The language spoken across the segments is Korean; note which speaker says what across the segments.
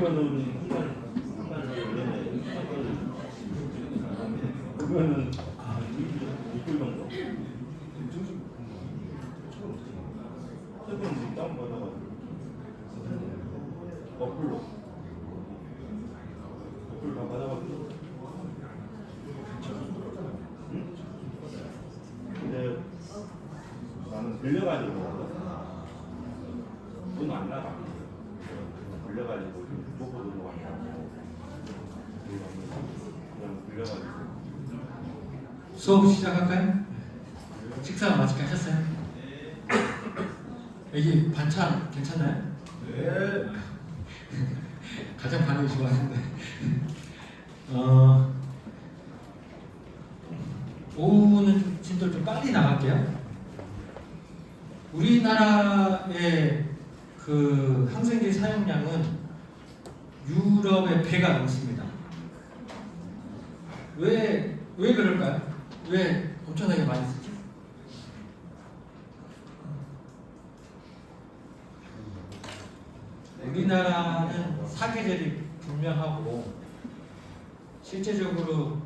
Speaker 1: 그러면은 그거는 6불 정도. 최근 다운 받아가지고 어플로 어플 다 받아가지고. 응? 근데 나는 빌려가지고 돈 안 나가. 빌려가지고 보고 돈도 안 나가고 그냥 빌려가지고.
Speaker 2: 수업 시작할까요? 식사 맛있게 하셨어요? 여기 반찬 괜찮나요?
Speaker 1: 네.
Speaker 2: 가장 반응이 좋았는데 오후는 진짜 좀 빨리 나갈게요. 우리나라의 그 항생제 사용량은 유럽의 배가 넘습니다. 왜 그럴까요? 왜 엄청나게 많이 쓰죠? 우리나라는 사계절이 분명하고 실제적으로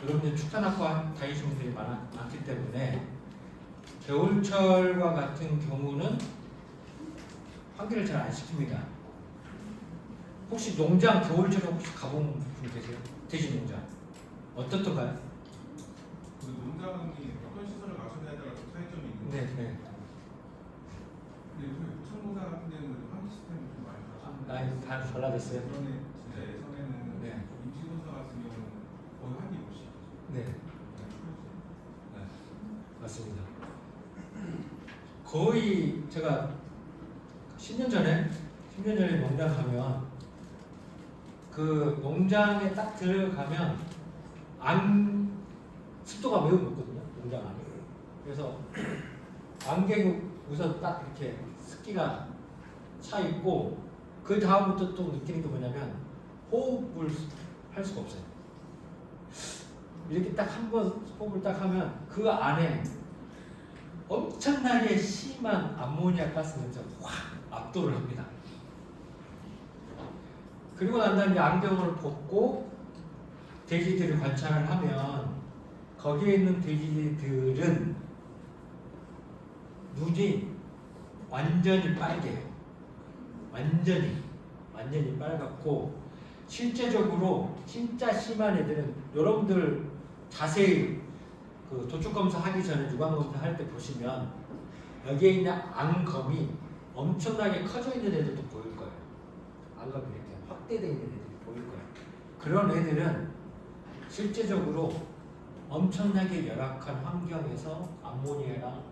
Speaker 2: 여러분들 축산학과 다니시는 분들이 많기 때문에 겨울철과 같은 경우는 환기를 잘 안 시킵니다. 혹시 농장 겨울철에 혹시 가본 분 계세요? 돼지 농장 어떻던가요?
Speaker 3: 그 농장이 어떤 시설을 가셔야 따라 좀 차이점이 있는데
Speaker 2: 네.
Speaker 3: 근데 그 부천공사 같은 데는 환기 시스템이 좀 많이
Speaker 2: 많이 다 달라졌어요.
Speaker 3: 그런데 진짜 예전에는
Speaker 2: 네.
Speaker 3: 임시공사 같은 경우는 거의 환기 못 시키죠.
Speaker 2: 네. 맞습니다. 거의 제가 10년 전에 농장 가면 그 농장에 딱 들어가면 습도가 매우 높거든요. 농장 안에. 그래서 안개가 우선 딱 이렇게 습기가 차 있고 그 다음부터 또 느끼는 게 뭐냐면 호흡을 할 수가 없어요. 이렇게 딱 한 번 호흡을 딱 하면 그 안에 엄청나게 심한 암모니아 가스 냄새가 확 압도를 합니다. 그리고 난 다음에 안경을 벗고 돼지들을 관찰을 하면 거기에 있는 돼지들은 눈이 완전히 빨개요. 완전히 빨갛고 실제적으로 진짜 심한 애들은 여러분들 자세히 그 도축 검사 하기 전에 유관 검사 할 때 보시면 여기에 있는 안검이 엄청나게 커져 있는 애들도 보일 거예요. 안검이 이렇게 확대되어 있는 애들이 보일 거예요. 그런 애들은 실제적으로 엄청나게 열악한 환경에서 암모니아랑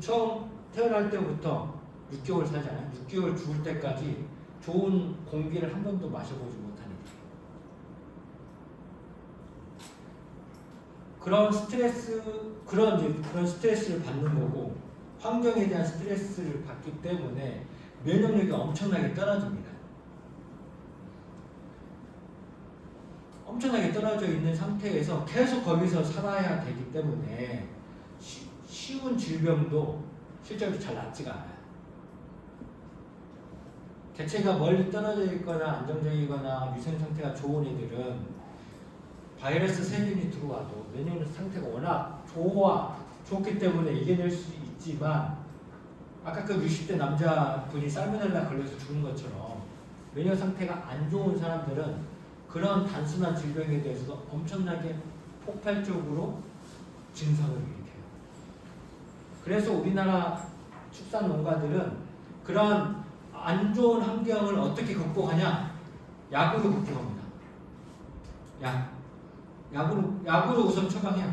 Speaker 2: 처음 태어날 때부터 6개월 살잖아요. 6개월 죽을 때까지 좋은 공기를 한 번도 마셔보지 못하는 그런 스트레스를 받는 거고 환경에 대한 스트레스를 받기 때문에 면역력이 엄청나게 떨어집니다. 엄청나게 떨어져 있는 상태에서 계속 거기서 살아야 되기 때문에 쉬운 질병도 실제로 잘 낫지가 않아요. 개체가 멀리 떨어져 있거나 안정적이거나 위생 상태가 좋은 애들은 바이러스 세균이 들어와도 면역력 상태가 워낙 좋기 때문에 이겨낼 수 있지만 아까 그 60대 남자분이 살모넬라 걸려서 죽은 것처럼 면역 상태가 안 좋은 사람들은 그런 단순한 질병에 대해서도 엄청나게 폭발적으로 증상을 일으켜요. 그래서 우리나라 축산 농가들은 그런 안 좋은 환경을 어떻게 극복하냐? 약으로 극복합니다. 약으로 우선 처방해요.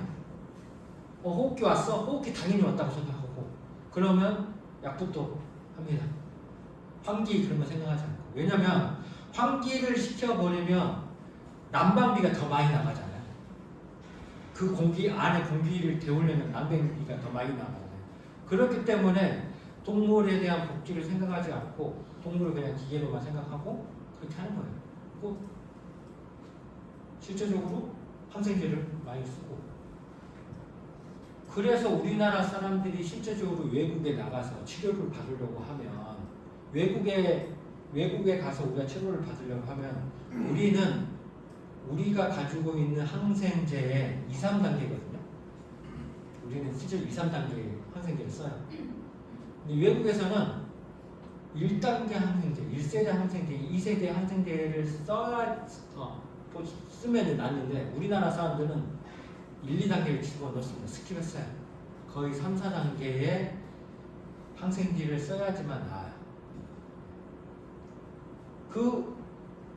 Speaker 2: 호흡기 왔어? 호흡기 당연히 왔다고 생각하고 그러면 약부터 합니다. 환기 그런 거 생각하지 않고. 왜냐면 환기를 시켜버리면 난방비가 더 많이 나가잖아요. 그 공기 안에 공기를 데우려면 난방비가 더 많이 나가잖아요. 그렇기 때문에 동물에 대한 복지를 생각하지 않고 동물을 그냥 기계로만 생각하고 그렇게 하는 거예요. 그리고 실제적으로 항생제를 많이 쓰고 그래서 우리나라 사람들이 실제적으로 외국에 나가서 치료를 받으려고 하면 외국의 외국에 가서 우리가 치료를 받으려고 하면 우리가 가지고 있는 항생제의 2, 3단계거든요. 우리는 실제로 2, 3단계 항생제를 써요. 근데 외국에서는 1단계 항생제, 1세대 항생제, 2세대 항생제를 쓰면 낫는데 우리나라 사람들은 1, 2단계를 집어넣습니다. 스킵했어요. 거의 3, 4단계의 항생제를 써야지만 나아요.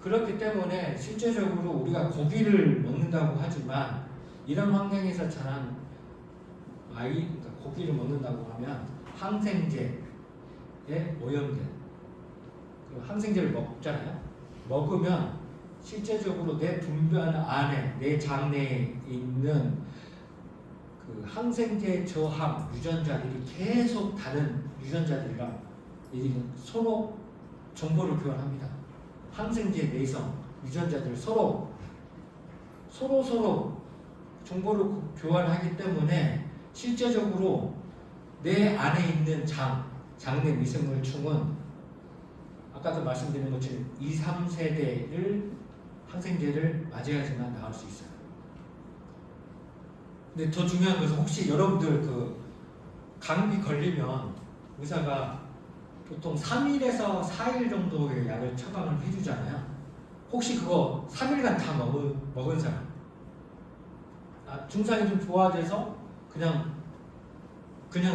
Speaker 2: 그렇기 때문에 실제적으로 우리가 고기를 먹는다고 하지만 이런 환경에서 자란 그러니까 고기를 먹는다고 하면 항생제에 오염된 그 항생제를 먹잖아요. 먹으면 실제적으로 내 분변 안에 내 장내에 있는 그 항생제 저항 유전자들이 계속 다른 유전자들이랑 서로 정보를 교환합니다. 항생제 내성 유전자들 서로 정보를 교환하기 때문에 실제적으로 내 안에 있는 장내 미생물충은 아까도 말씀드린 것처럼 2, 3세대를 항생제를 맞아야지만 나을 수 있어요. 근데 더 중요한 것은 혹시 여러분들 그 감기 걸리면 의사가 보통 3일에서 4일 정도의 약을 처방을 해주잖아요. 혹시 그거 3일간 다 먹은 사람, 증상이 좀 좋아져서 그냥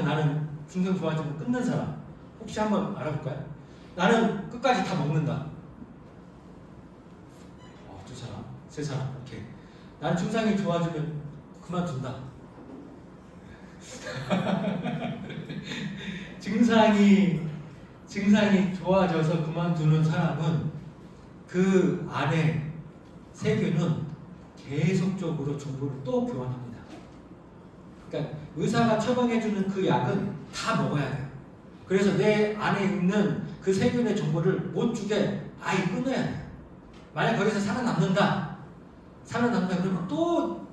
Speaker 2: 나는 증상 좋아지면 끊는 사람 혹시 한번 알아볼까요? 나는 끝까지 다 먹는다. 두 사람, 세 사람, 오케이. 나는 증상이 좋아지면 그만둔다. 증상이 좋아져서 그만두는 사람은 그 안에 세균은 계속적으로 정보를 또 교환합니다. 그러니까 의사가 처방해주는 그 약은 다 먹어야 돼요. 그래서 내 안에 있는 그 세균의 정보를 못 주게 아예 끊어야 돼요. 만약 거기서 살아남는다 그러면 또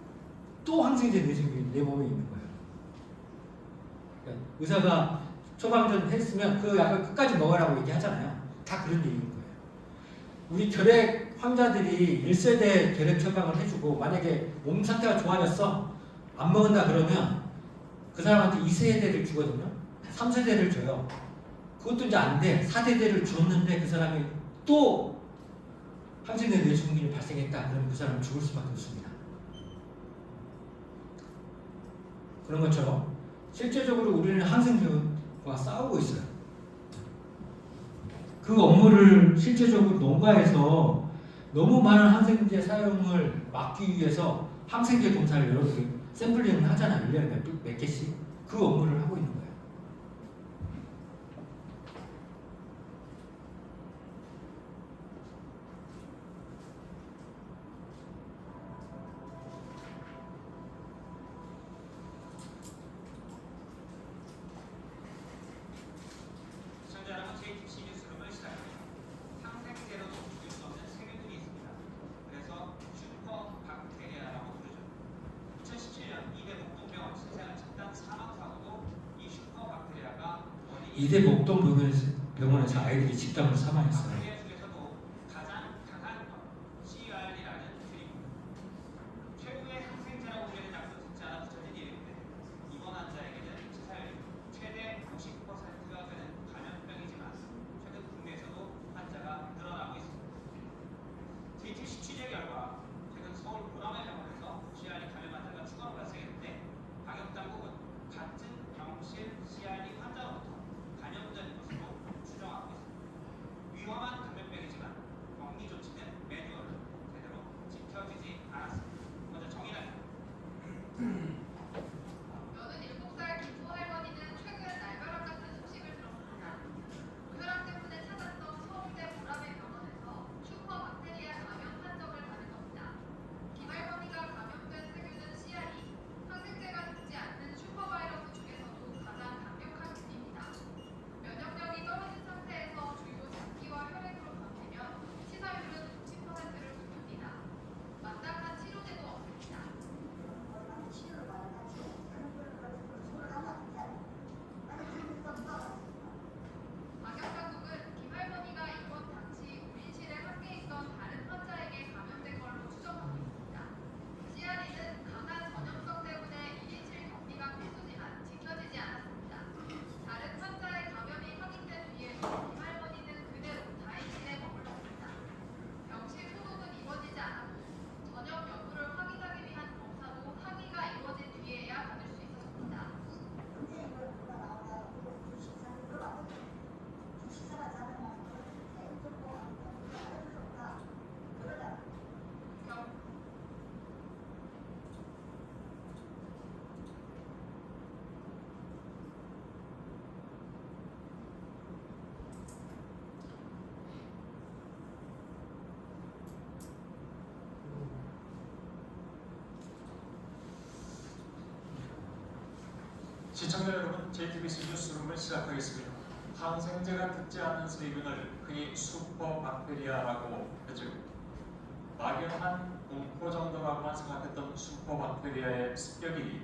Speaker 2: 항생제 내성균이 내 몸에 있는 거예요. 그러니까 의사가 처방전 했으면 그 약을 끝까지 먹으라고 얘기하잖아요. 다 그런 얘기인 거예요. 우리 결핵 환자들이 1세대 결핵 처방을 해주고 만약에 몸 상태가 좋아졌어 안 먹는다 그러면 그 사람한테 2세대를 주거든요. 3세대를 줘요. 그것도 이제 안 돼. 4세대를 줬는데 그 사람이 또 항생제 내성균이 발생했다 그러면 그 사람은 죽을 수밖에 없습니다. 그런 것처럼 실제적으로 우리는 항생제와 싸우고 있어요. 그 업무를 실제적으로 농가에서 너무 많은 항생제 사용을 막기 위해서 항생제 검사를 여러분들 샘플링을 하잖아요. 1년에 몇 개씩. 그 업무를 하고 있는 거예요. 이대 목동병원에서 아이들이 집단으로 사망했어요.
Speaker 4: 위험한 할머니는 그대로 다인실에 머물렀습니다. 병실 소독은 이루어지지 않았고 전역 여부를 확인하기 위한 검사도 항의가 이루어진 뒤에야 받을 수 있었습니다.
Speaker 5: 시청자 여러분, JTBC 뉴스룸을 시작하겠습니다. 항생제가 듣지 않는 세균을 흔히 슈퍼박테리아라고 하죠. 막연한 공포 정도라고만 생각했던 슈퍼박테리아의 습격이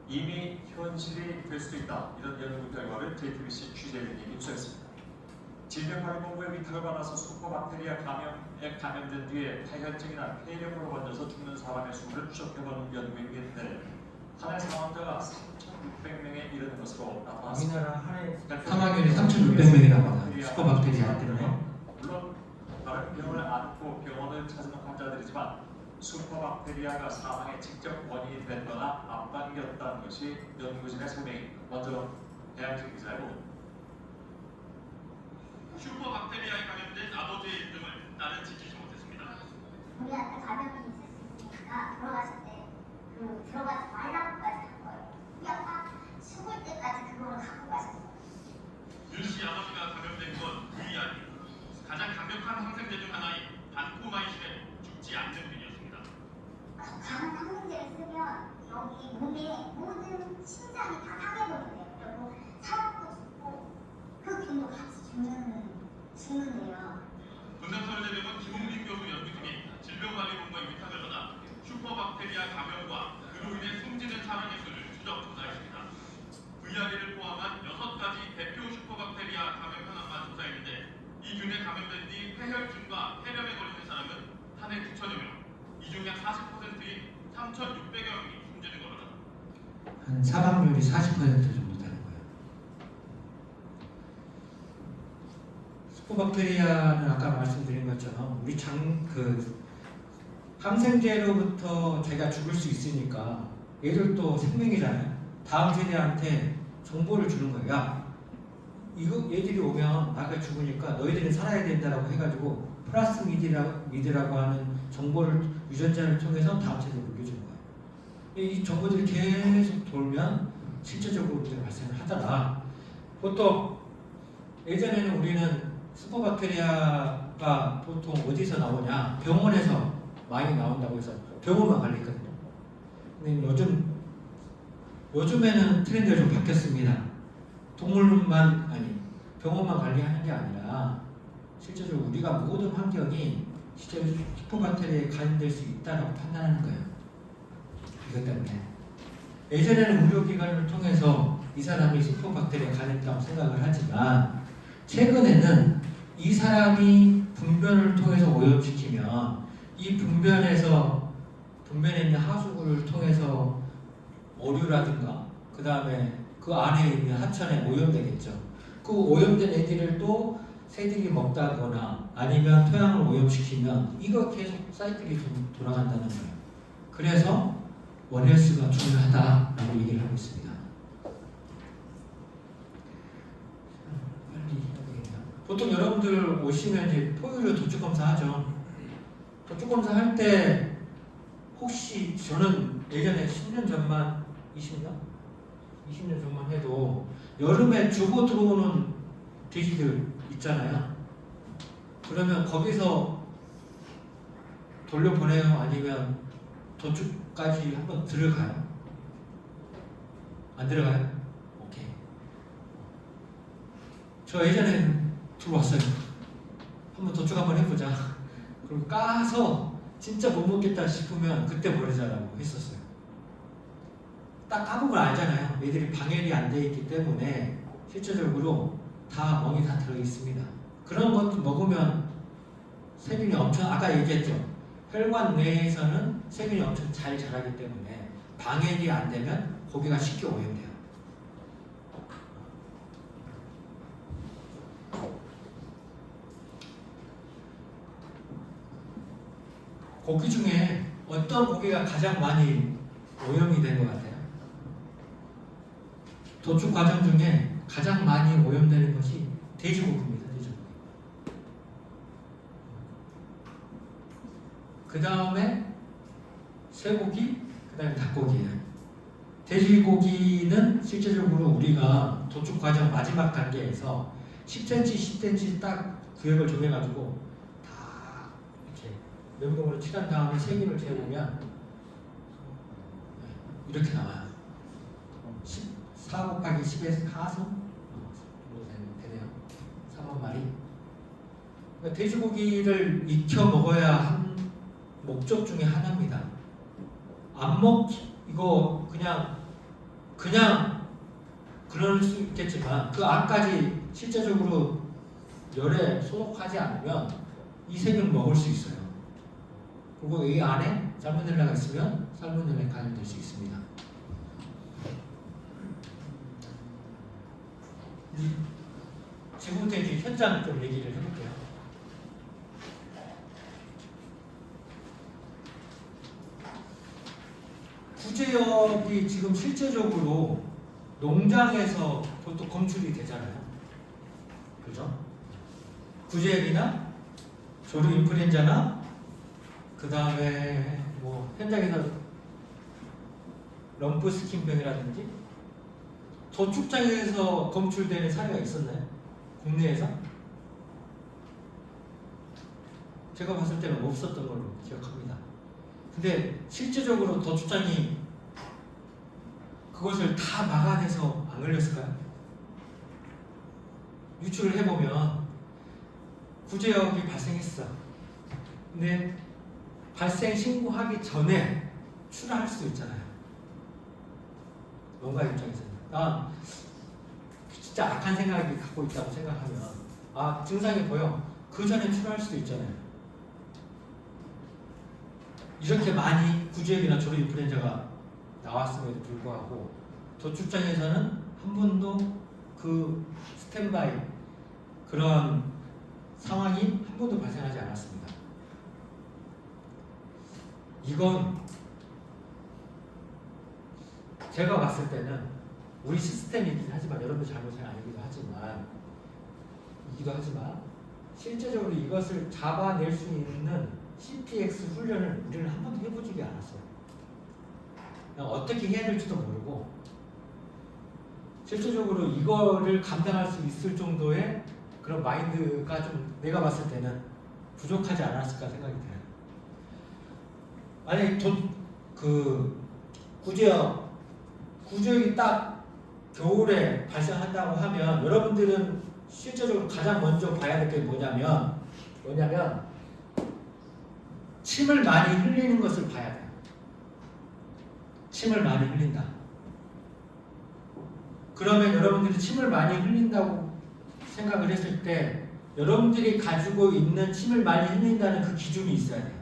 Speaker 5: 이미 현실이 될 수도 있다. 이런 연구 결과를 JTBC 취재진이 입수했습니다. 질병관리본부의 위탁을 받아서 슈퍼박테리아 감염에 감염된 뒤에 폐혈증이나 폐렴으로 번져서 죽는 사람의 수를 추적해보는 연구인데 한 해 사망자가 3,600명에 이르는 것으로 나타났습니다.
Speaker 2: 우리나라 한 해 사망률이 3,600명이 나옵니다. 슈퍼박테리아 때문에.
Speaker 5: 물론 다른 병을 앓고 병원을 찾는 환자들이지만 슈퍼박테리아가 사망의 직접 원인이 됐거나 앞당겼다는 것이 연구진의 설명입니다. 먼저 배양식 기자의 보도.
Speaker 6: 슈퍼박테리아에 감염된 아버지의 이름을 나는 지키지 못했습니다.
Speaker 7: 우리한테 감염이 있으니까 돌아가실 때 그 들어가지 말라고까지 한 거예요. 우리 아빠 죽을 때까지 그거를 갖고 가셨어요.
Speaker 6: 윤 씨 아버지가 감염된 건 유이 아닙니다. 가장 강력한 항생제 중 하나인 반코마이신에 죽지 않는 균이었습니다.
Speaker 7: 강한 항생제를 쓰면 여기 몸에 모든 심장이 다 상해버린대요. 그리고 사람도 죽고 그 균도 같이 죽는데요.
Speaker 6: 분당서울대병원 김홍민 교수 연구팀이 질병관리본부의 위탁을 받아 슈퍼박테리아 감염과 그로 인해 숨지는 사망의 수를 추적 조사했습니다. VRE를 포함한 6가지 대표 슈퍼박테리아 감염 현황만 조사했는데 이 균에 감염된 뒤 폐혈증과 폐렴에 걸리는 사람은 한 해 9천여 명, 이 중 약 40%인 3,600여 명이 숨지는 거로다.
Speaker 2: 한 사망률이 40% 정도 되는 거예요. 슈퍼박테리아는 아까 말씀드린 것처럼 우리 항생제로부터 자기가 죽을 수 있으니까 얘들도 생명이잖아요. 다음 세대한테 정보를 주는 거예요. 야, 이거 얘들이 오면 나가 죽으니까 너희들은 살아야 된다라고 해가지고 플라스미드라고 하는 정보를 유전자를 통해서 다음 세대에 물려주는 거예요. 이 정보들이 계속 돌면 실제적으로 문제가 발생을 하더라. 보통 예전에는 우리는 슈퍼박테리아가 보통 어디서 나오냐? 병원에서 많이 나온다고 해서 병원만 관리했거든요. 근데 요즘에는 트렌드가 좀 바뀌었습니다. 동물만 병원만 관리하는 게 아니라 실제로 우리가 모든 환경이 실제로 슈퍼박테리아에 감염될 수 있다고 판단하는 거예요. 이것 때문에 예전에는 의료기관을 통해서 이 사람이 슈퍼박테리아에 감염됐다고 생각을 하지만 최근에는 이 사람이 분변을 통해서 오염시키면 이 분변에 있는 하수구를 통해서 오류라든가 그 다음에 그 안에 있는 하천에 오염되겠죠. 그 오염된 애들을 또 새들이 먹다거나 아니면 토양을 오염시키면 이거 계속 사이클이 돌아간다는 거예요. 그래서 원헬스가 중요하다라고 얘기를 하고 있습니다. 빨리 해야 되겠다. 보통 여러분들 오시면 이제 토요일에 도축 검사하죠. 도축 검사할 때 혹시 저는 예전에 10년 전만 20년 전만 해도 여름에 주고 들어오는 돼지들 있잖아요. 그러면 거기서 돌려보내요? 아니면 도축까지 한번 들어가요? 안 들어가요? 오케이. 저 예전에 들어왔어요. 한번 도축 한번 해보자. 그리고 까서 진짜 못 먹겠다 싶으면 그때 버리자라고 했었어요. 딱 까보면 알잖아요. 얘들이 방열이 안 돼 있기 때문에 실제적으로 다 멍이 다 들어 있습니다. 그런 것도 먹으면 세균이 엄청 아까 얘기했죠. 혈관 내에서는 세균이 엄청 잘 자라기 때문에 방열이 안 되면 고기가 쉽게 오염돼요. 고기 중에 어떤 고기가 가장 많이 오염이 된 것 같아요? 도축 과정 중에 가장 많이 오염되는 것이 돼지고기입니다. 돼지고기. 그 다음에 쇠고기, 그 다음에 닭고기예요. 돼지고기는 실제적으로 우리가 도축 과정 마지막 단계에서 10cm, 10cm 딱 구역을 정해가지고 다 이렇게 면봉으로 칠한 다음에 세균을 재보면 이렇게 나와요. 4 곱하기 10의 4승 정도 되네요. 4만 마리. 그러니까 돼지고기를 익혀 먹어야 한 목적 중에 하나입니다. 안 이거 그냥 그럴 수 있겠지만 그 안까지 실제적으로 열에 소독하지 않으면 이 세균을 먹을 수 있어요. 그리고 이 안에 살모넬라가 있으면 살모넬라에 감염될 수 있습니다. 지금부터 이제 현장 좀 얘기를 해볼게요. 구제역이 지금 실제적으로 농장에서 보통 검출이 되잖아요. 그죠? 구제역이나 조류 인플루엔자나 그 다음에 뭐 현장에서 럼프 스킨병이라든지 도축장에서 검출되는 사례가 있었나요? 국내에서? 제가 봤을 때는 없었던 걸로 기억합니다. 근데 실제적으로 도축장이 그것을 다 막아내서 안 걸렸을까요? 유출을 해보면 구제역이 발생했어. 근데 발생 신고하기 전에 출하할 수 있잖아요. 농가 입장에서는. 난 진짜 악한 생각이 갖고 있다고 생각하면 증상이 보여. 그 전에 출하할 수도 있잖아요. 이렇게 많이 구제역이나 조류 인플루엔자가 나왔음에도 불구하고 도축장에서는 한 번도 그 스탠바이 그런 상황이 한 번도 발생하지 않았습니다. 이건 제가 봤을 때는 우리 시스템이긴 하지만 여러분들 잘못이 아니기도 하지만 실제적으로 이것을 잡아낼 수 있는 CPX 훈련을 우리는 한 번도 해보지 않았어요. 그냥 어떻게 해야 될지도 모르고 실제적으로 이거를 감당할 수 있을 정도의 그런 마인드가 좀 내가 봤을 때는 부족하지 않았을까 생각이 들어요. 만약에 구제역이 딱 겨울에 발생한다고 하면 여러분들은 실제적으로 가장 먼저 봐야 될 게 뭐냐면 침을 많이 흘리는 것을 봐야 돼요. 침을 많이 흘린다. 그러면 여러분들이 침을 많이 흘린다고 생각을 했을 때 여러분들이 가지고 있는 침을 많이 흘린다는 그 기준이 있어야 돼요.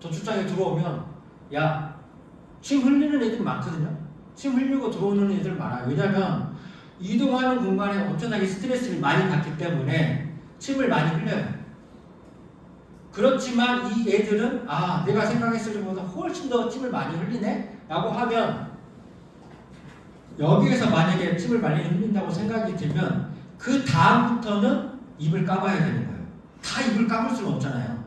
Speaker 2: 도축장에 들어오면 침 흘리는 애들이 많거든요. 침 흘리고 들어오는 애들 많아요. 왜냐하면 이동하는 공간에 엄청나게 스트레스를 많이 받기 때문에 침을 많이 흘려요. 그렇지만 이 애들은 내가 생각했을 때보다 훨씬 더 침을 많이 흘리네? 라고 하면 여기에서 만약에 침을 많이 흘린다고 생각이 들면 그 다음부터는 입을 까봐야 되는 거예요. 다 입을 까볼 수는 없잖아요.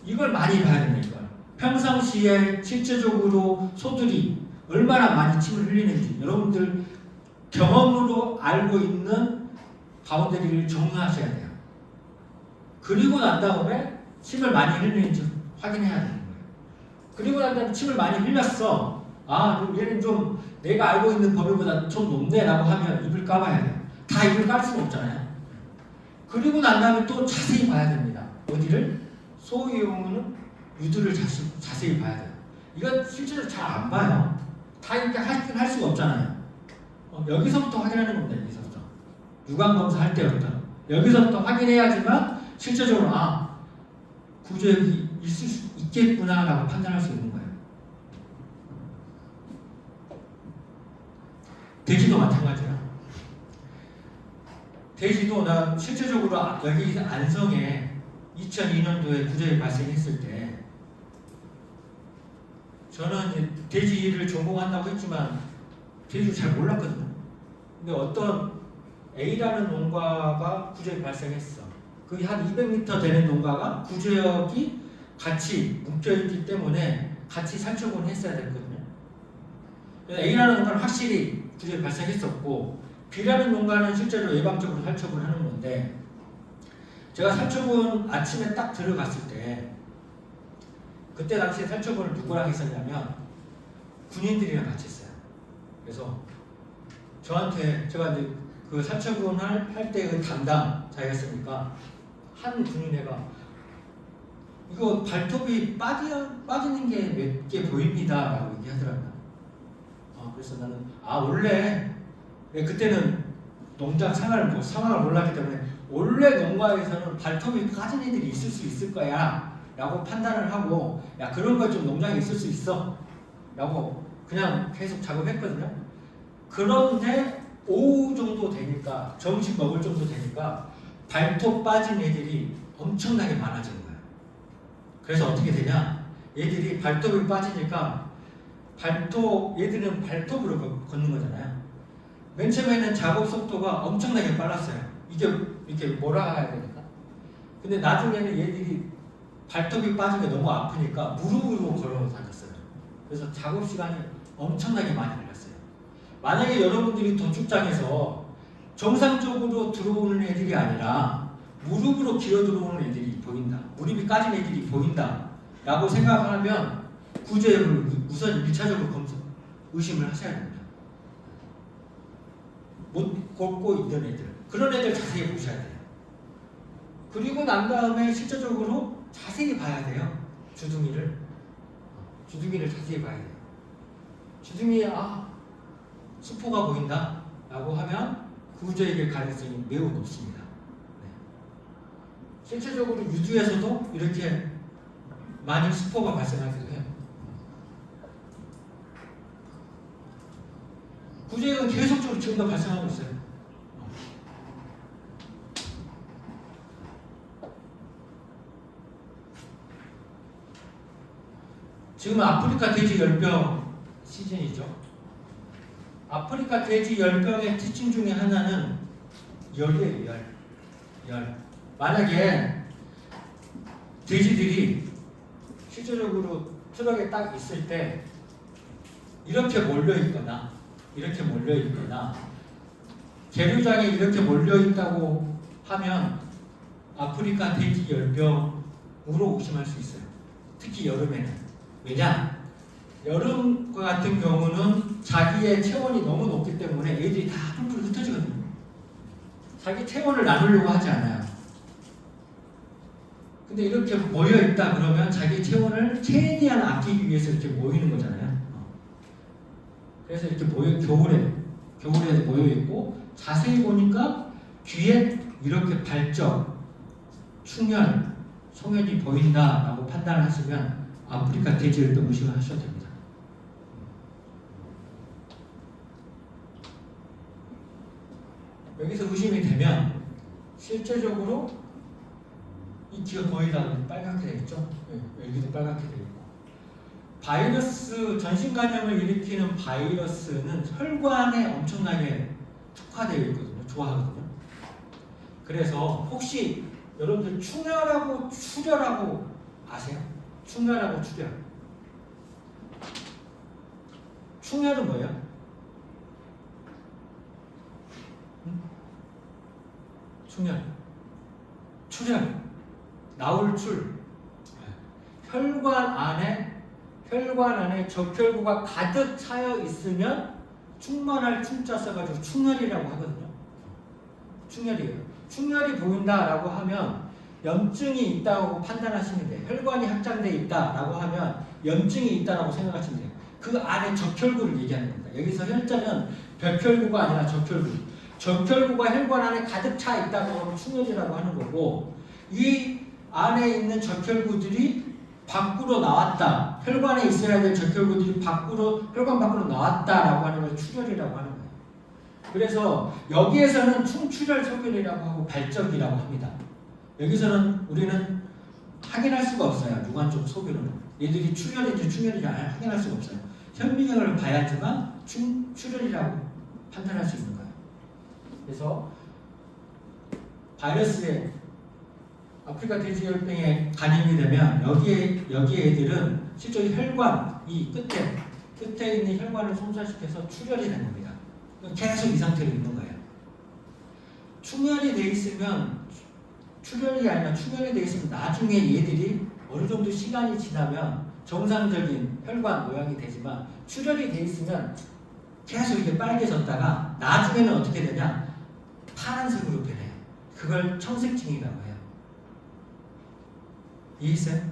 Speaker 2: 이걸 많이 봐야 됩니다. 이걸. 평상시에 실제적으로 소들이 얼마나 많이 침을 흘리는지 여러분들 경험으로 알고 있는 바운더리를 정하셔야 돼요. 그리고 난 다음에 침을 많이 흘리는지 확인해야 되는 거예요. 그리고 난 다음에 침을 많이 흘렸어. 얘는 좀 내가 알고 있는 범위보다 좀 높네 라고 하면 입을 까봐야 돼요. 다 입을 깔 수는 없잖아요. 그리고 난 다음에 또 자세히 봐야 됩니다. 어디를? 소위 용어는 유두를 자세히 봐야 돼요. 이건 실제로 잘 안 봐요. 다 이렇게 할 수가 없잖아요. 여기서부터 확인하는 겁니다. 여기서부터. 유관검사 할 때부터. 여기서부터 확인해야지만 실제적으로 구조역이 있을 수 있겠구나 라고 판단할 수 있는 거예요. 돼지도 마찬가지야. 돼지도 난 실제적으로 여기 안성에 2002년도에 구제가 발생했을 때 저는 이제 대지를 전공한다고 했지만 대지를 잘 몰랐거든요. 근데 어떤 A라는 농가가 구제가 발생했어. 그게 한 200m 되는 농가가 구제역이 같이 묶여있기 때문에 같이 살처분을 했어야 됐거든요. A라는 농가는 확실히 구제가 발생했었고 B라는 농가는 실제로 예방적으로 살처분을 하는 건데 제가 살처분 아침에 딱 들어갔을 때 그때 당시에 살처분을 누구랑 했었냐면 군인들이랑 같이 했어요. 그래서 저한테 제가 이제 그 살처분을 할 때 그 담당자였으니까 한 군인애가 이거 발톱이 빠지는 게 몇 개 보입니다 라고 얘기하더라고요. 그래서 나는 원래 그때는 농장 상황을 몰랐기 때문에 원래 농가에서는 발톱이 빠진 애들이 있을 수 있을 거야 라고 판단을 하고 야 그런 거 좀 농장에 있을 수 있어 라고 그냥 계속 작업했거든요. 그런데 오후 정도 되니까 점심 먹을 정도 되니까 발톱 빠진 애들이 엄청나게 많아진 거예요. 그래서 어떻게 되냐, 얘들이 발톱이 빠지니까 얘들은 발톱으로 걷는 거잖아요. 맨 처음에는 작업 속도가 엄청나게 빨랐어요. 이게 뭐라 해야 되니까. 근데 나중에는 얘들이 발톱이 빠진 게 너무 아프니까 무릎으로 걸어 다녔어요. 그래서 작업 시간이 엄청나게 많이 걸렸어요. 만약에 여러분들이 도축장에서 정상적으로 들어오는 애들이 아니라 무릎으로 기어 들어오는 애들이 보인다, 무릎이 까진 애들이 보인다 라고 생각하면 구제역을 우선 1차적으로 의심을 하셔야 됩니다. 못 걷고 있던 애들, 그런 애들 자세히 보셔야 돼요. 그리고 난 다음에 실제적으로 자세히 봐야 돼요. 주둥이를 자세히 봐야 돼요. 주둥이에 수포가 보인다 라고 하면 구제역일 가능성이 매우 높습니다. 네. 실제적으로 유두에서도 이렇게 많이 수포가 발생하기도 해요. 구제역은 계속적으로 지금도 발생하고 있어요. 지금 아프리카 돼지 열병 시즌이죠. 아프리카 돼지 열병의 특징 중에 하나는 열이에요. 열. 만약에 돼지들이 실제적으로 트럭에 딱 있을 때 이렇게 몰려 있거나 계류장에 이렇게 몰려 있다고 하면 아프리카 돼지 열병으로 의심할 수 있어요. 특히 여름에는. 왜냐? 여름 같은 경우는 자기의 체온이 너무 높기 때문에 애들이 다 뿔뿔 흩어지거든요. 자기 체온을 나누려고 하지 않아요. 근데 이렇게 모여있다 그러면 자기 체온을 최대한 아끼기 위해서 이렇게 모이는 거잖아요. 그래서 이렇게 겨울에 모여있고 자세히 보니까 귀에 이렇게 발적, 충혈, 송혈이 보인다라고 판단하시면 아프리카 돼지열병 의심을 하셔도 됩니다. 여기서 의심이 되면 실제적으로 이 귀가 거의 다 빨갛게 되어 있죠. 여기도 빨갛게 되어 있고, 바이러스, 전신감염을 일으키는 바이러스는 혈관에 엄청나게 특화되어 있거든요. 좋아하거든요. 그래서 혹시 여러분들 충혈하고 출혈하고 아세요? 충혈하고 출혈. 충혈은 뭐예요? 충혈. 출혈. 나올 출. 혈관 안에 적혈구가 가득 차여 있으면 충만할 충자 써가지고 충혈이라고 하거든요. 충혈이에요. 충혈이 보인다라고 하면 염증이 있다고 판단하시면 돼요. 혈관이 확장되어 있다라고 하면 염증이 있다라고 생각하시면 돼요. 그 안에 적혈구를 얘기하는 겁니다. 여기서 혈자는 벽혈구가 아니라 적혈구. 적혈구가 혈관 안에 가득 차 있다고 하면 충혈이라고 하는 거고, 이 안에 있는 적혈구들이 밖으로 나왔다. 혈관에 있어야 될 적혈구들이 혈관 밖으로 나왔다라고 하는 걸 출혈이라고 하는 거예요. 그래서 여기에서는 충출혈 소견이라고 하고 발적이라고 합니다. 여기서는 우리는 확인할 수가 없어요. 유관적 소견은. 얘들이 출혈인지 충혈인지 확인할 수가 없어요. 현미경을 봐야지만 출혈이라고 판단할 수 있는 거예요. 그래서 바이러스에 아프리카 돼지열병에 감염이 되면 여기 애들은 실제 혈관 이 끝에 있는 혈관을 손상시켜서 출혈이 되는 겁니다. 계속 이 상태로 있는 거예요. 충혈이 돼 있으면 출혈이 아니라 충혈이 돼 있으면 나중에 얘들이 어느 정도 시간이 지나면 정상적인 혈관 모양이 되지만 출혈이 돼 있으면 계속 이게 빨개졌다가 나중에는 어떻게 되냐? 파란색으로 변해요. 그걸 청색증이라고 해요. 이해했어요?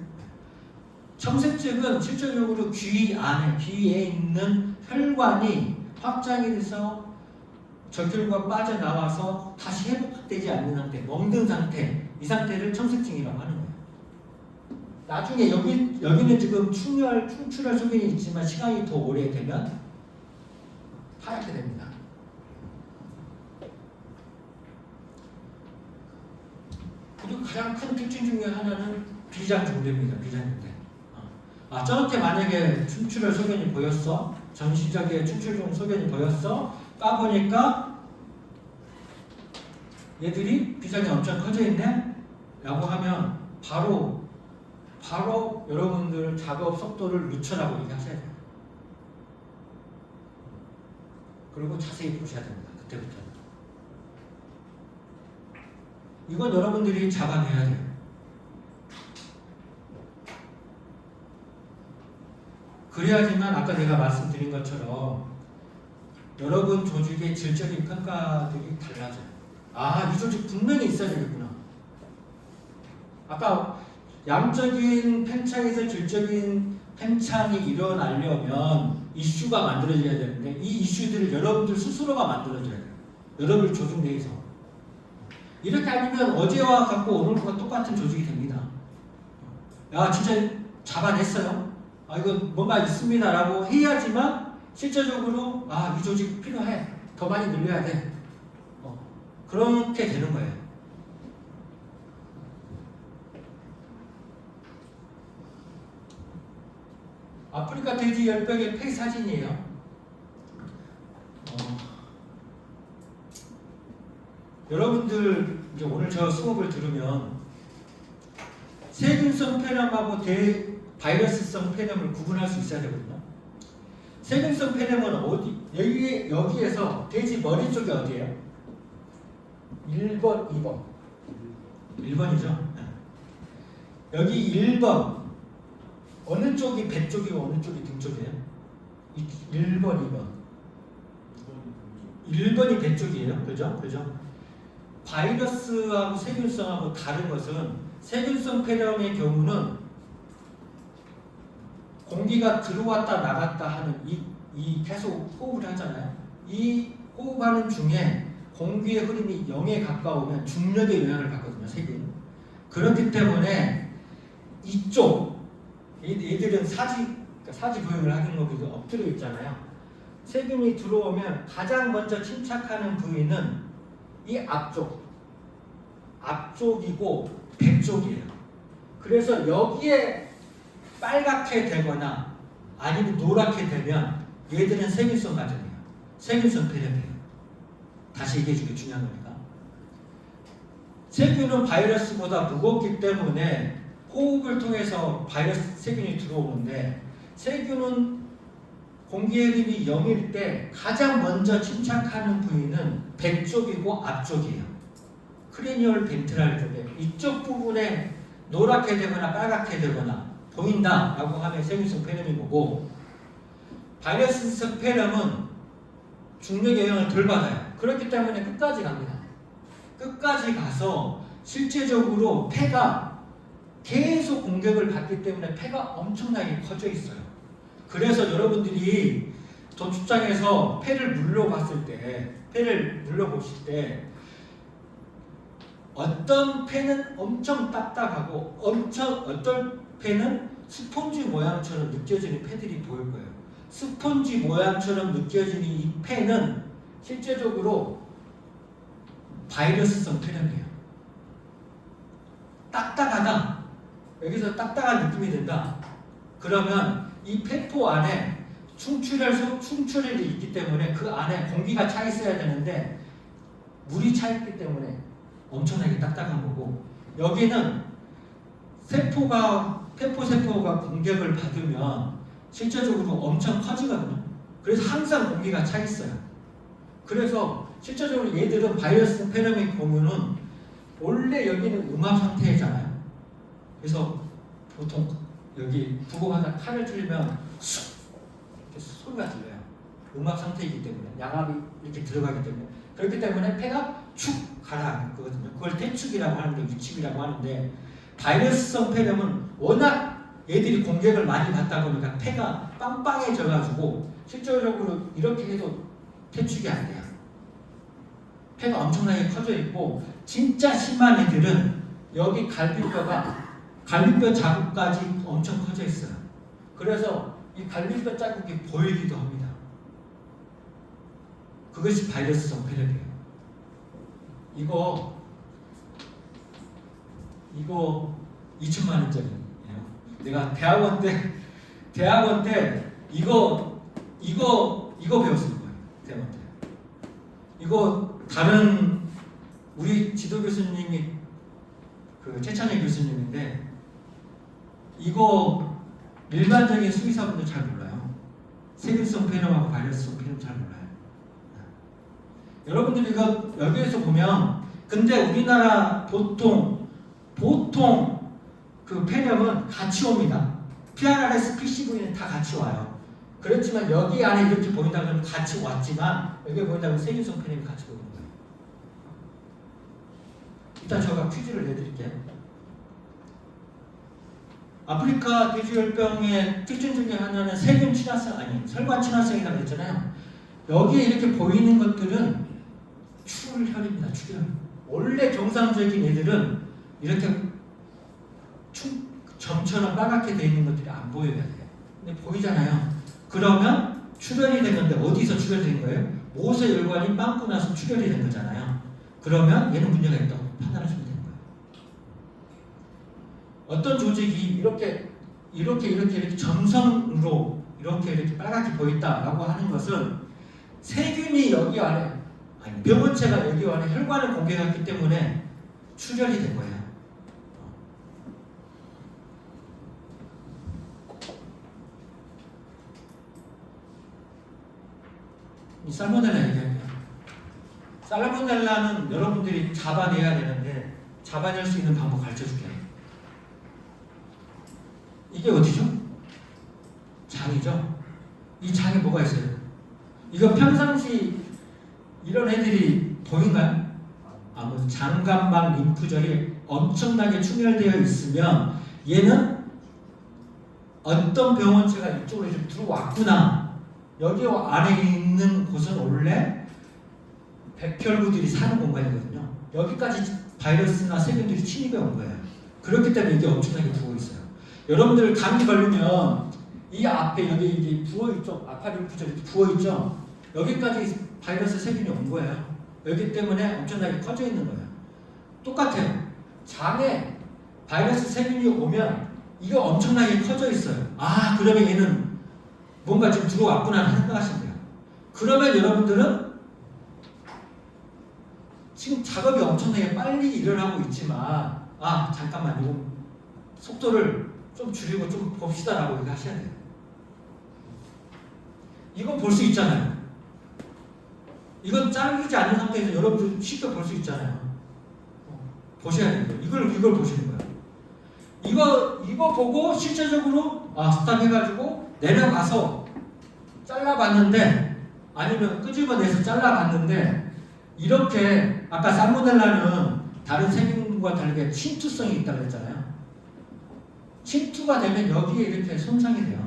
Speaker 2: 청색증은 실질적으로 귀에 있는 혈관이 확장이 돼서 적혈구가 빠져나와서 다시 회복되지 않는 상태, 멍든 상태, 이 상태를 청색증이라고 하는 거예요. 나중에 여기는 지금 충출혈 소견이 있지만 시간이 더 오래되면 하얗게 됩니다. 그리고 가장 큰 특징 중에 하나는 비장종대입니다. 비장종대. 저한테 만약에 충출혈 소견이 보였어. 전시적인 충출종 소견이 보였어. 까보니까 얘들이 비장이 엄청 커져 있네? 라고 하면 바로 여러분들 작업 속도를 늦춰라고 얘기하셔야 돼요. 그리고 자세히 보셔야 됩니다. 그때부터. 이건 여러분들이 잡아내야 돼요. 그래야지만 아까 내가 말씀드린 것처럼 여러분 조직의 질적인 평가들이 달라져요. 이 조직 분명히 있어야 되겠구나. 아까 양적인 팽창에서 질적인 팽창이 일어나려면 이슈가 만들어져야 되는데 이 이슈들을 여러분들 스스로가 만들어줘야 돼요. 여러분 조직 내에서. 이렇게 아니면 어제와 같고 오늘과 똑같은 조직이 됩니다. 진짜 잡아냈어요. 이거 뭔가 있습니다 라고 해야지만 실제적으로 이 조직 필요해. 더 많이 늘려야 돼. 그렇게 되는 거예요. 아프리카 돼지 열병의 폐 사진이에요. 여러분들 이제 오늘 저 수업을 들으면 세균성 폐렴하고 바이러스성 폐렴을 구분할 수 있어야 되거든요. 세균성 폐렴은 어디? 여기에서 돼지 머리 쪽이 어디예요? 1번, 2번. 1번이죠. 여기 1번. 어느 쪽이 배 쪽이고 어느 쪽이 등 쪽이에요? 1번, 2번. 1번이 배 쪽이에요. 그죠? 바이러스하고 세균성하고 다른 것은 세균성 폐렴의 경우는 공기가 들어왔다 나갔다 하는 이 계속 호흡을 하잖아요. 이 호흡하는 중에 공기의 흐름이 0에 가까우면 중력의 영향을 받거든요. 세균. 그렇기 때문에 이쪽 얘들은 사지 부형을 하는 거기도 엎드려 있잖아요. 세균이 들어오면 가장 먼저 침착하는 부위는 이 앞쪽이고 배 쪽이에요. 그래서 여기에 빨갛게 되거나 아니면 노랗게 되면 얘들은 세균성 가정이에요. 세균성 폐렴이에요. 다시 얘기해 주기 중요한 거니까. 세균은 바이러스보다 무겁기 때문에 호흡을 통해서 세균이 들어오는데 세균은 공기의 흐름이 0일 때 가장 먼저 침착하는 부위는 배 쪽이고 앞쪽이에요. 크레니얼 벤트랄 쪽에 이쪽 부분에 노랗게 되거나 빨갛게 되거나 보인다라고 하면 세균성 폐렴이 거고 바이러스성 폐렴은 중력의 영향을 덜 받아요. 그렇기 때문에 끝까지 갑니다. 끝까지 가서 실제적으로 폐가 계속 공격을 받기 때문에 폐가 엄청나게 커져 있어요. 그래서 여러분들이 도축장에서 폐를 물려보실 때 어떤 폐는 엄청 딱딱하고 어떤 폐는 스폰지 모양처럼 느껴지는 폐들이 보일 거예요. 스폰지 모양처럼 느껴지는 이 폐는 실제적으로 바이러스성 폐렴이에요. 딱딱하다. 여기서 딱딱한 느낌이 든다. 그러면 이 폐포 안에 충출혈이 있기 때문에 그 안에 공기가 차 있어야 되는데 물이 차 있기 때문에 엄청나게 딱딱한 거고, 여기는 폐포 세포가 공격을 받으면 실제적으로 엄청 커지거든요. 그래서 항상 공기가 차 있어요. 그래서 실제적으로 얘들은 바이러스 페라믹 보면은 원래 여기는 음압 상태잖아요. 그래서 보통 여기 부고하다 칼을 찔리면 쑥 이렇게 소리가 들려요. 음압 상태이기 때문에, 양압이 이렇게 들어가기 때문에. 그렇기 때문에 폐가 축 가라앉거든요. 그걸 퇴축이라고 하는데, 위축이라고 하는데, 바이러스성 폐렴은 워낙 얘들이 공격을 많이 받다 보니까 폐가 빵빵해져가지고 실질적으로 이렇게 해도 퇴축이 안 돼요. 폐가 엄청나게 커져 있고, 진짜 심한 애들은 여기 갈비뼈 자국까지 엄청 커져 있어요. 그래서 이 갈비뼈 자국이 보이기도 합니다. 그것이 바이러스성 폐렴이에요. 이거 2천만 원짜리예요. 내가 대학원 때 이거 배웠을 거예요. 대학원 때. 이거 다른 우리 지도 교수님이 그 최찬희 교수님인데, 이거 일반적인 수의사분들 잘 몰라요. 세균성 폐렴하고 바이러스성 폐렴 잘 몰라요. 여러분들 이거 여기에서 보면, 근데 우리나라 보통 그 폐렴은 같이 옵니다. PRRS, PCV는 다 같이 와요. 그렇지만 여기 안에 이렇게 보인다 그러면 같이 왔지만, 여기 보인다 그러면 세균성 폐렴이 같이 보이는 거예요. 일단 제가 퀴즈를 내드릴게요. 아프리카 돼지열병의 특징 중에 하나는 세균 친화성, 아니 혈관 친화성이라고 그랬잖아요. 여기에 이렇게 보이는 것들은 출혈입니다. 출혈. 원래 정상적인 애들은 이렇게 점처럼 빨갛게 되어 있는 것들이 안 보여야 돼요. 근데 보이잖아요. 그러면 출혈이 된 건데, 어디서 출혈된 거예요? 모세혈관이 빵꾸 나서 출혈이 된 거잖아요. 그러면 얘는 문제가 있다고 판단하시면 되는 거예요. 어떤 조직이 이렇게 점성으로 이렇게 빨갛게 보인다라고 하는 것은 세균이 여기 안에, 아니 병원체가 여기 안에 혈관을 공격했기 때문에 출혈이 된 거예요. 이 살모넬라 얘기할게요. 살모넬라는 여러분들이 잡아내야 되는데, 잡아낼 수 있는 방법 가르쳐줄게요. 이게 어디죠? 장이죠? 이 장에 뭐가 있어요? 이거 평상시 이런 애들이 보인가요? 아무 장간막 림프절이 엄청나게 충혈되어 있으면 얘는 어떤 병원체가 이쪽으로 좀 들어왔구나. 여기 안에 있는 곳은 원래 백혈구들이 사는 공간이거든요. 여기까지 바이러스나 세균들이 침입해 온 거예요. 그렇기 때문에 이게 엄청나게 부어 있어요. 여러분들 감기 걸리면 이 앞에 여기 이게 부어 있죠. 아파림프절이 부어 있죠. 여기까지 바이러스 세균이 온 거예요. 여기 때문에 엄청나게 커져 있는 거예요. 똑같아요. 장에 바이러스 세균이 오면 이거 엄청나게 커져 있어요. 아, 그러면 얘는 뭔가 지금 들어왔구나 생각하시면 돼요. 그러면 여러분들은 지금 작업이 엄청나게 빨리 일어나고 있지만, 아 잠깐만 이거 속도를 좀 줄이고 좀 봅시다라고 이렇게 하셔야 돼요. 이건 볼 수 있잖아요. 이건 잘리지 않는 상태에서 여러분들 쉽게 볼 수 있잖아요. 보셔야 돼요. 이걸 보시는 거예요. 이거 보고 실제적으로 스탑 해가지고 내려가서 잘라봤는데, 아니면 끄집어내서 잘라봤는데, 이렇게 아까 살모넬라는 다른 세균과 다르게 침투성이 있다고 했잖아요. 침투가 되면 여기에 이렇게 손상이 돼요.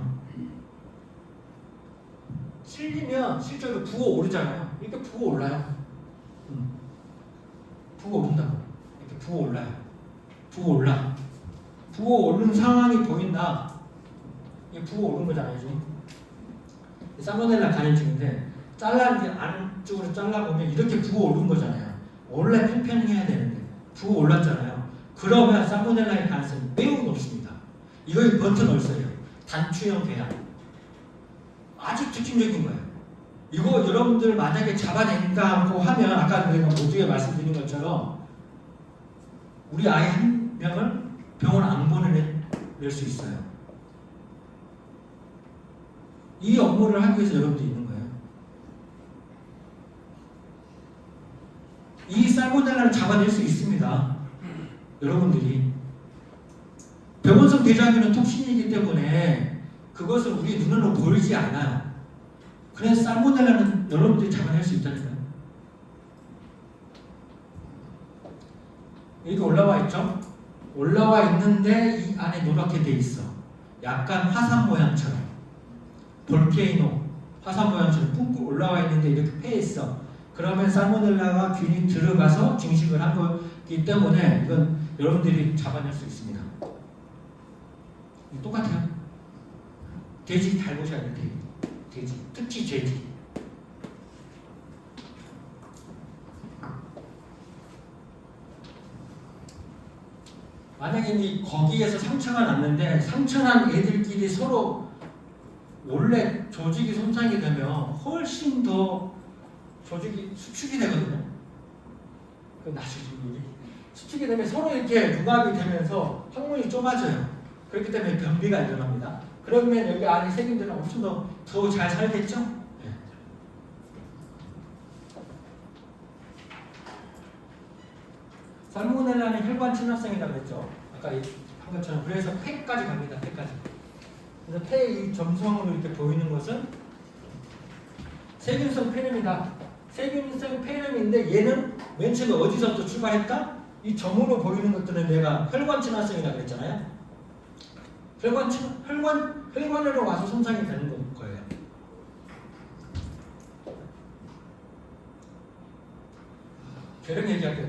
Speaker 2: 찔리면 실제로 부어오르잖아요. 이렇게 부어올라요. 부어오른다고. 이렇게 부어올라요. 부어오르는 상황이 보인다. 이게 부어오른 거잖아요, 지금. 살모넬라 간염증인데, 안쪽으로 잘라보면 이렇게 부어오른 거잖아요. 원래 팽팽해야 되는데 부어올랐잖아요. 그러면 살모넬라의 가능성이 매우 높습니다. 이거 버튼 얼서예요. 단추형 계약. 아주 특징적인 거예요. 이거 여러분들 만약에 잡아낸다고 하면 아까 내가 모두에 말씀드린 것처럼 우리 아이 한 명을 병원 안 보내낼 수 있어요. 이 업무를 하기 위해서 여러분들이 있는 거예요. 이 살모넬라를 잡아낼 수 있습니다. 여러분들이 병원성 대장균은 톡신이기 때문에 그것을 우리 눈으로 보이지 않아요. 그래서 살모넬라는 여러분들이 잡아낼 수 있다니까요. 여기 올라와 있죠? 올라와 있는데 이 안에 노랗게 돼 있어. 약간 화산 모양처럼 볼케이노 화산 모양처럼 꾹꾹 올라와 있는데 이렇게 패 있어. 그러면 살모넬라가 균이 들어가서 증식을 한 거기 때문에 이건 여러분들이 잡아낼 수 있습니다. 똑같아요. 돼지 잘 보셔야 돼요. 돼지. 특히 돼지. 만약에 거기에서 상처가 났는데 상처난 애들끼리 서로 원래 조직이 손상이 되면 훨씬 더 조직이 수축이 되거든요. 그 나중에 수축이 되면 서로 이렇게 융합이 되면서 항문이 좁아져요. 그렇기 때문에 변비가 일어납니다. 그러면 여기 안에 세균들은 엄청 더 잘 살겠죠? 네. 살모넬라는 혈관 친화성이라고 했죠. 아까 한 것처럼. 그래서 폐까지 갑니다. 폐까지. 그래서 폐의 점성으로 이렇게 보이는 것은 세균성 폐렴이다. 세균성 폐렴인데 얘는 맨 처음에 어디서부터 출발했다? 이 점으로 보이는 것들은 내가 혈관 친화성이라고 그랬잖아요. 혈관으로 와서 손상이 되는 거예요. 결핵 얘기할게요.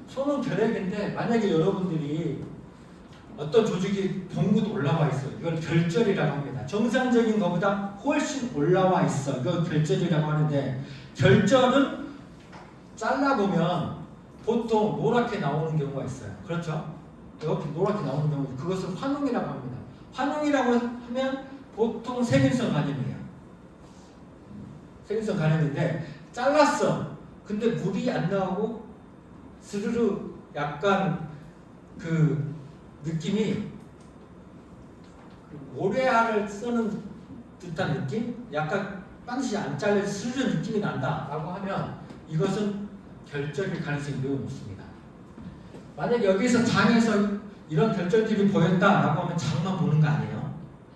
Speaker 2: 손은 결핵인데 만약에 여러분들이 어떤 조직이 봉구도 올라와 있어요. 이걸 결절이라고 합니다. 정상적인 것보다 훨씬 올라와 있어. 이걸 결절이라고 하는데 결절은 잘라보면 보통 노랗게 나오는 경우가 있어요. 그렇죠? 이렇게 노랗게 나오는 경우 그것을 환웅이라고 합니다. 환웅이라고 하면 보통 세균성 간염이에요. 세균성 간염인데 잘랐어. 근데 물이 안 나오고 스르르 약간 그 느낌이 모래알을 쓰는 듯한 느낌? 약간 반드시 안 잘려 스르르 느낌이 난다라고 하면 이것은 결절일 가능성이 매우 높습니다. 만약 여기서 장에서 이런 결절들이 보였다라고 하면 장만 보는 거 아니에요.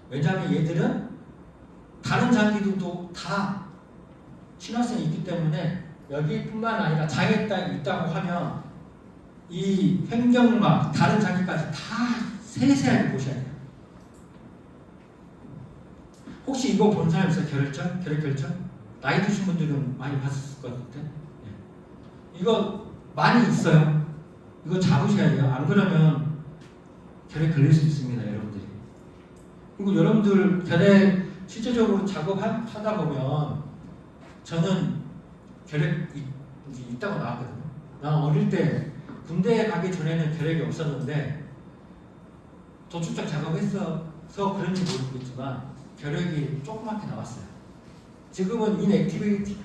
Speaker 2: 왜냐하면 얘들은 다른 장기들도 다 친화성이 있기 때문에 여기뿐만 아니라 장에 있다고 하면 이 횡격막 다른 장기까지 다 세세하게 보셔야 돼요. 혹시 이거 본 사람 있어요? 결핵결절? 나이 드신 분들은 많이 봤을 것 같은데. 이거 많이 있어요. 이거 잡으셔야 돼요. 안 그러면 결핵 걸릴 수 있습니다, 여러분들이. 그리고 여러분들 결핵 실제적으로 작업하다 보면 저는 결핵 있다고 나왔거든요. 나 어릴 때 군대에 가기 전에는 결핵이 없었는데 도축적 작업했어서 그런지 모르겠지만 결핵이 조그맣게 나왔어요. 지금은 인액티비티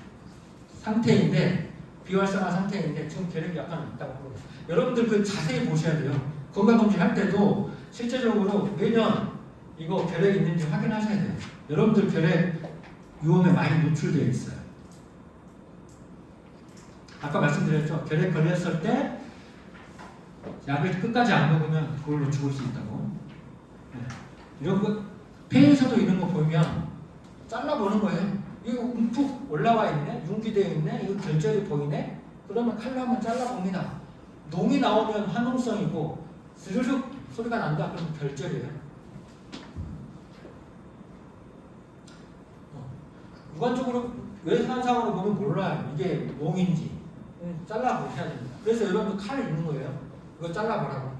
Speaker 2: 상태인데 비활성화 상태인데 지금 결핵이 약간 있다고 합니다. 여러분들 그 자세히 보셔야 돼요. 건강검진 할 때도 실제적으로 매년 이거 결핵 있는지 확인하셔야 돼요. 여러분들 결핵 위험에 많이 노출되어 있어요. 아까 말씀드렸죠. 결핵 걸렸을 때 약을 끝까지 안 먹으면 그걸로 죽을 수 있다고. 네. 이런 거 폐에서도 이런 거 보면 잘라보는 거예요. 이거 움푹 올라와 있네, 융기되어 있네, 이거 결절이 보이네. 그러면 칼로 한번 잘라봅니다. 농이 나오면 화농성이고 스르륵 소리가 난다. 그러면 결절이에요. 육안적으로 외상상으로 보면 몰라요. 이게 농인지 잘라보셔야 됩니다. 그래서 여러분들 칼이 있는 거예요. 이거 잘라보라고.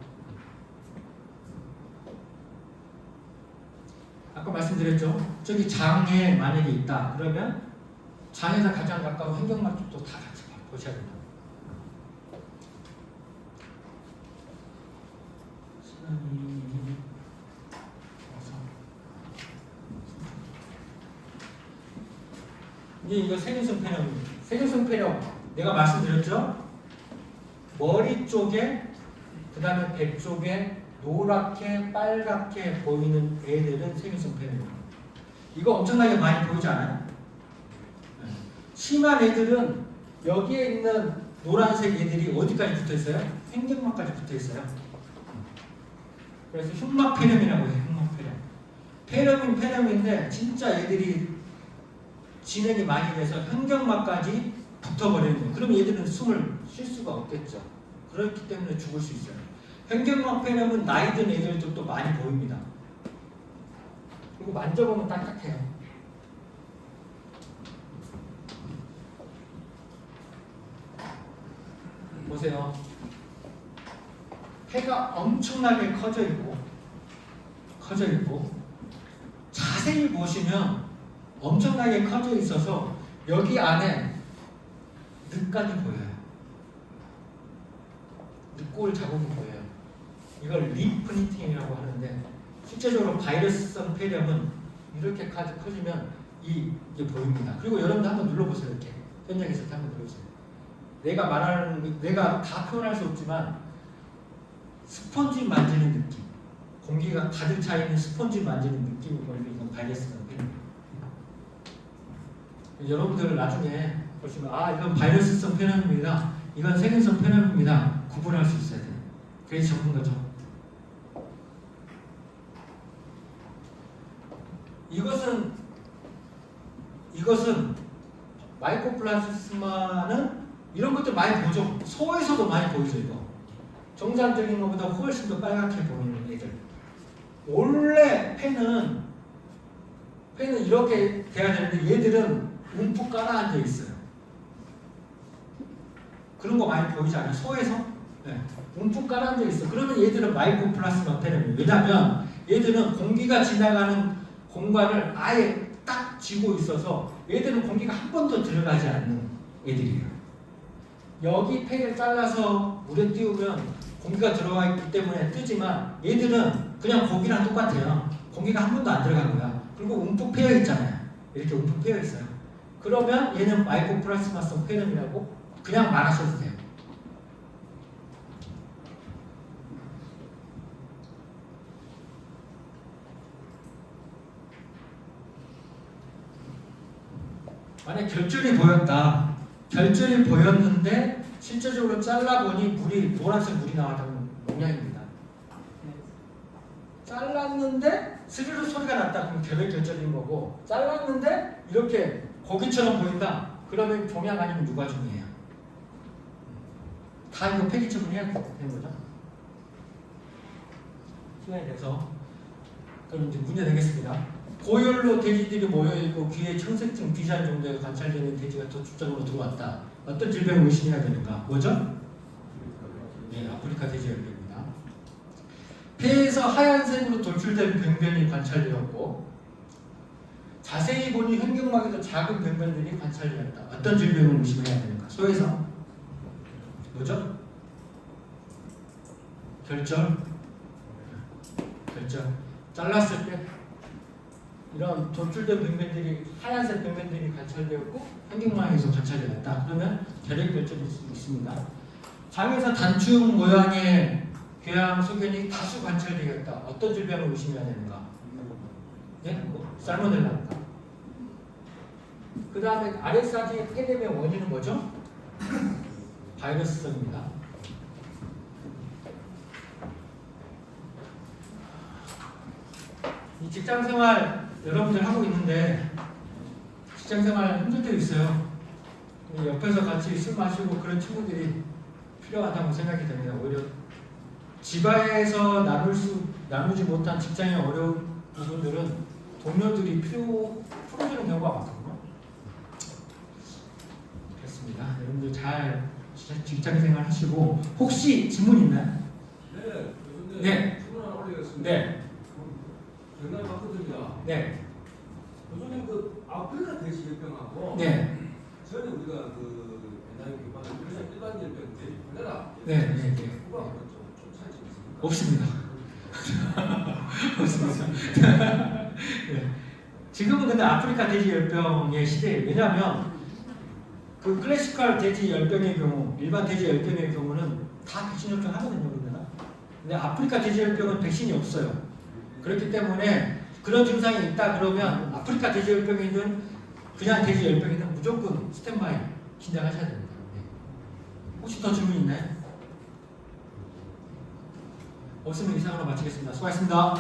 Speaker 2: 아까 말씀드렸죠. 저기 장에 만약에 있다. 그러면 장에서 가장 가까운 횡격막 쪽도 다 같이 보셔야 됩니다. 시간이 이제 이거 세균성 폐렴입니다. 세균성 폐렴 내가 말씀드렸죠? 머리 쪽에 그 다음에 배 쪽에 노랗게 빨갛게 보이는 애들은 세균성 폐렴입니다. 이거 엄청나게 많이 보이지 않아요? 심한 애들은 여기에 있는 노란색 애들이 어디까지 붙어 있어요? 횡격막까지 붙어 있어요. 그래서 흉막 폐렴이라고 해요. 흉막 폐렴. 폐렴은 폐렴인데 진짜 애들이 진행이 많이 돼서 횡격막까지 붙어버리는 거예요. 그럼 얘들은 숨을 쉴 수가 없겠죠. 그렇기 때문에 죽을 수 있어요. 횡격막 폐렴은 나이 든 애들도 또 많이 보입니다. 그리고 만져보면 딱딱해요. 보세요. 폐가 엄청나게 커져 있고 자세히 보시면 엄청나게 커져 있어서 여기 안에 늑간이 보여요. 늑골 자국이 보여요. 이걸 리프니팅이라고 하는데 실제적으로 바이러스성 폐렴은 이렇게 커지면 이게 보입니다. 그리고 여러분도 한번 눌러보세요. 이렇게 현장에서 한번 눌러보세요. 내가 다 표현할 수 없지만 스펀지 만지는 느낌, 공기가 가득 차 있는 스펀지 만지는 느낌이 걸리는 이건 바이러스성 폐렴입니다. 여러분들 나중에 보시면 이건 바이러스성 폐렴입니다. 이건 세균성 폐렴입니다. 구분할 수 있어야 돼요. 그래서 전문가죠. 이것은 마이코플라스마는 이런 것들 많이 보죠. 소에서도 많이 보이죠. 이거 정상적인 것보다 훨씬 더 빨갛게 보이는 애들. 원래 폐는 이렇게 돼야 되는데 얘들은 움푹 깔아앉아 있어요. 그런 거 많이 보이지 않아요? 소에서? 네. 움푹 깔아앉아 있어. 그러면 얘들은 마이코플라스마 폐렴이에요. 왜냐하면 얘들은 공기가 지나가는 공간을 아예 딱 쥐고 있어서 얘들은 공기가 한 번도 들어가지 않는 애들이에요. 여기 폐를 잘라서 물에 띄우면 공기가 들어가 있기 때문에 뜨지만 얘들은 그냥 고기랑 똑같아요. 공기가 한 번도 안 들어간 거야. 그리고 움푹 패여 있잖아요. 이렇게 움푹 패여 있어요. 그러면 얘는 마이코플라스마성 폐렴이라고 그냥 말하셔도 돼요. 만약 결절이 보였다. 결절이 보였는데 실제적으로 잘라보니 노란색 물이 나왔다는 농약입니다. 잘랐는데 스르르 소리가 났다. 그럼 결절인 거고, 잘랐는데 이렇게 고기처럼 보인다. 그러면 종양 아니면 누가중이에요. 다 이거 폐기 처분해야 되는 거죠. 시간이 돼서 그럼 이제 문제 내겠습니다. 고열로 돼지들이 모여있고 귀에 청색증 비잔 정도에 관찰되는 돼지가 도축장으로 들어왔다. 어떤 질병을 의심해야 되는가? 뭐죠? 네, 아프리카 돼지열병입니다. 폐에서 하얀색으로 돌출된 병변이 관찰되었고 자세히 보니 횡격막에도 작은 병변들이 관찰되었다. 어떤 질병을 의심해야 되는가? 소에서 뭐죠? 결절. 잘랐을 때 이런 돌출된 병변들이 하얀색 병변들이 관찰되었고 횡격막에서 관찰되었다. 그러면 결핵결절일 수 있습니다. 장에서 단추 모양의 궤양 소견이 다수 관찰되었다. 어떤 질병을 의심해야 되는가? 네? 살모넬라입니다. 그 다음에 RSRG 폐렴의 원인은 뭐죠? 바이러스성입니다. 이 직장생활 여러분들 하고 있는데 직장생활 힘들 때도 있어요. 옆에서 같이 술 마시고 그런 친구들이 필요하다고 생각이 됩니다. 오히려 집안에서 나누지 못한 직장의 어려운 부분들은 동료들이 풀어주는 경우가 많거든요. 그렇습니다. 여러분들 잘 직장생활 하시고 혹시 질문 있나요?
Speaker 8: 네.
Speaker 2: 네.
Speaker 8: 질문 하나 올리겠습니다.
Speaker 2: 네.
Speaker 8: 전화 받거든요.
Speaker 2: 네.
Speaker 8: 교수님 그 아프리카 돼지열병하고
Speaker 2: 네.
Speaker 8: 전에 우리가 그 옛날에 교육받은 일반 열병 돼지 콜레라.
Speaker 2: 네.
Speaker 8: 그거하고 좀 차이점이 있습니까?
Speaker 2: 없습니다. 없습니다. 네. 지금은 근데 아프리카 돼지열병의 시대예요. 왜냐하면 그 클래시컬 돼지열병의 경우, 일반 돼지열병의 경우는 다 백신 접종하거든요, 우리나라. 근데 아프리카 돼지열병은 백신이 없어요. 그렇기 때문에 그런 증상이 있다 그러면 아프리카 돼지열병이든 그냥 돼지열병이든 무조건 스탠바이 긴장하셔야 됩니다. 네. 혹시 더 질문 있나요? 없으면 이상으로 마치겠습니다. 수고하셨습니다.